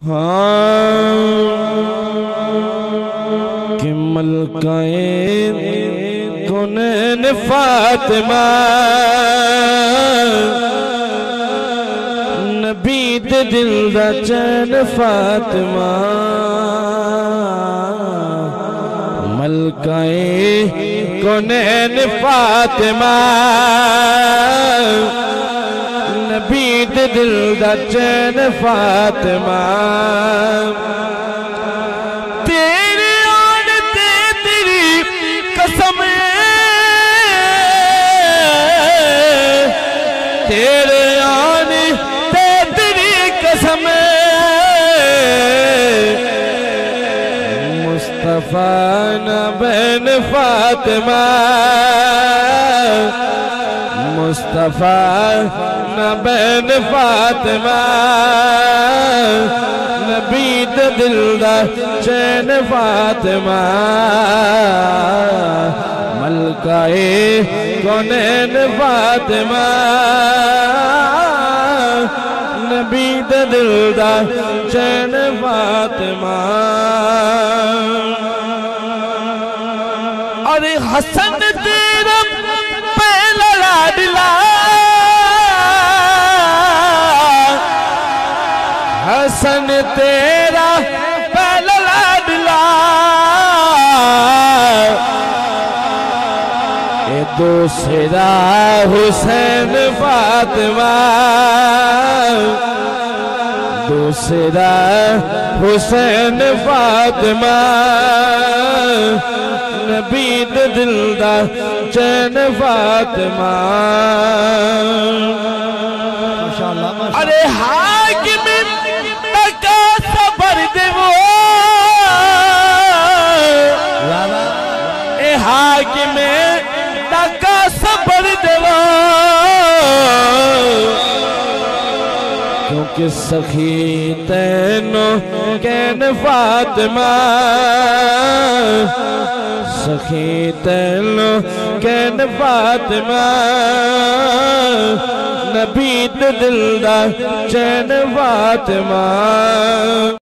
हाँ कि मलकाए कुनैन फातिमा नबी दे दिल दा चैन फातिमा मलकाए कुनैन फातिमा नबी दे दिल दा चैन फातिमा तेरे आने ते तेरी कसम तेरे आने ते तेरी कसम मुस्तफा न बैन फातिमा मुस्तफा न बैन फातिमा नबी दे दिल दा चैन फातिमा मलकाए कुनैन फातिमा नबी दे दिल दा चैन फातिमा। अरे हसन तेरा पहला लाडला हसन तेरा पहला लाडला ये दूसरा हुसैन फातिमा दूसरा हुसैन फातिमा नबी दे दिल दा चैन फातिमा। माशाअल्लाह। अरे हाकिम तका सबर देवो ए हाकिम तका सबर देवो क्योंकि सखी तैनो कैन फातिमा सखी तैनो कैन फातिमा नबी दे दिल दा चैन फातिमा।